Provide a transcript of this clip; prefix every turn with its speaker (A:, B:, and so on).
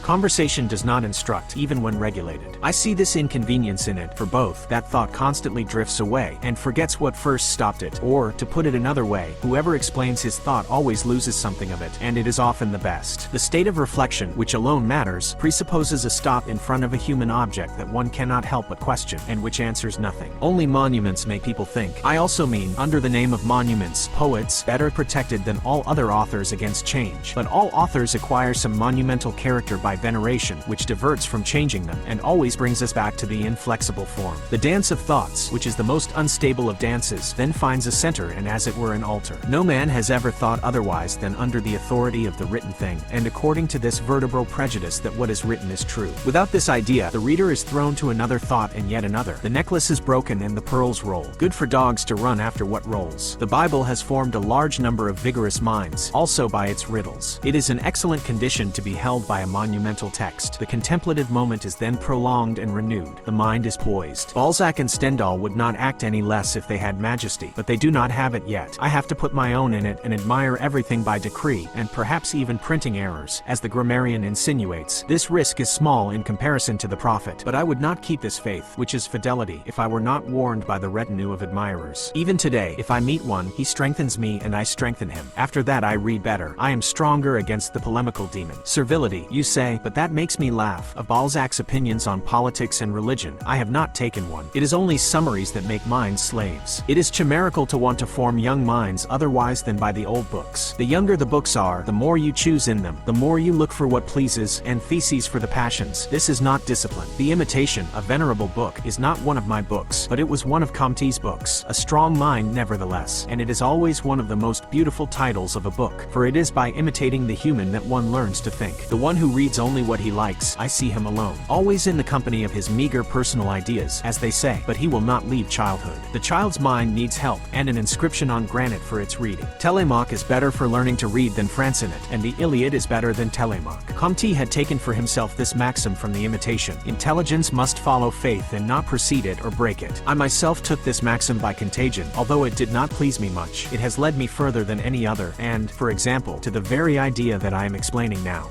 A: Conversation does not instruct, even when regulated. I see this inconvenience in it, for both, that thought constantly drifts away, and forgets what first stopped it, or, to put it another way, whoever explains his thought always loses something of it, and it is often the best. The state of reflection, which alone matters, presupposes a stop in front of a human object that one cannot help but question, and which answers nothing. Only monuments make people think. I also mean, under the name of monuments, poets, better protected than all other authors against change. But all authors acquire some monumental character by veneration, which diverts from changing them, and always brings us back to the inflexible form. The dance of thoughts, which is the most unstable of dances, then finds a center and as it were an altar. No man has ever thought otherwise than under the authority of the written thing, and according to this vertebral prejudice that what is written is true. Without this idea, the reader is thrown to another thought and yet another. The necklace is broken and the pearls roll. Good for dogs to run after what rolls. The Bible has formed a large number of vigorous minds, also by its riddles. It is an excellent condition to be held by a monumental text. The contemplative moment is then prolonged and renewed. The mind is poised. Balzac and Stendhal would not act any less if they had majesty, but they do not have it yet. I have to put my own in it and admire everything by decree, and perhaps even printing errors, as the grammarian insinuates. This risk is small in comparison to the profit, but I would not keep this faith, which is fidelity, if I were not warned by the retinue of admirers. Even today, if I meet one, he strengthens me and I strengthen him. After that I read better. I am stronger against the polemical demon. Servility, you say, but that makes me laugh. Of Balzac's opinions on politics and religion, I have not taken one. It is only summaries that make minds slaves. It is chimerical to want to form young minds otherwise than by the old books. The younger the books are, the more you choose in them, the more you look for what pleases, and theses for the passions. This is not discipline. The Imitation, a venerable book, is not one of my books, but it was one of Comte's books. A strong mind nevertheless, and it is always one of the most beautiful titles of a book, for it is by imitating the human that one learns to think. The one who reads only what he likes, I see him alone, always in the company of his meager personal ideas, as they say, but he will not leave childhood. The child's mind needs help, and an inscription on granite for its reading. Télémaque is better for learning to read than Francinet, and the Iliad is better than Télémaque. Comte had taken for himself this maxim from the Imitation: intelligence must follow faith and not precede it or break it. I myself took this maxim by contagion. Although it did not please me much, it has led me further than any other, and, for example, to the very idea that I am explaining now.